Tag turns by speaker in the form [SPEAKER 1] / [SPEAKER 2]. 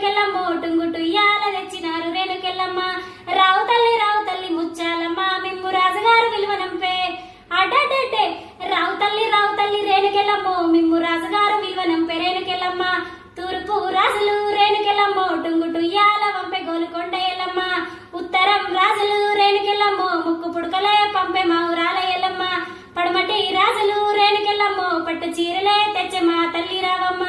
[SPEAKER 1] రేణుకెళ్ళమ్మో టుంగుటు ఇయ్యాల తెచ్చినారు రేణుకెళ్ళమ్మ. రావు తల్లి ముచ్చాలమ్మ మిమ్ము రాజుగారు విలువనంపే. అడ్డే రావు తల్లి రేణుకెళ్ళమ్మో మిమ్ము రాజుగారు విలువనంపే రేణుకెళ్ళమ్మ. తూర్పు రాజులు రేణుకెళ్ళమ్మో టుంగుటు ఇయ్యాల వంపే గోలుకొండ ఎల్లమ్మ. ఉత్తరం రాజులు రేణుకెళ్ళమ్మో ముక్కు పుడకలే పంపే మా ఊరాల ఎల్లమ్మ. పడమటి రాజులు రేణుకెళ్ళమ్మో పట్టు చీరలే తెచ్చే మా తల్లి రావమ్మ.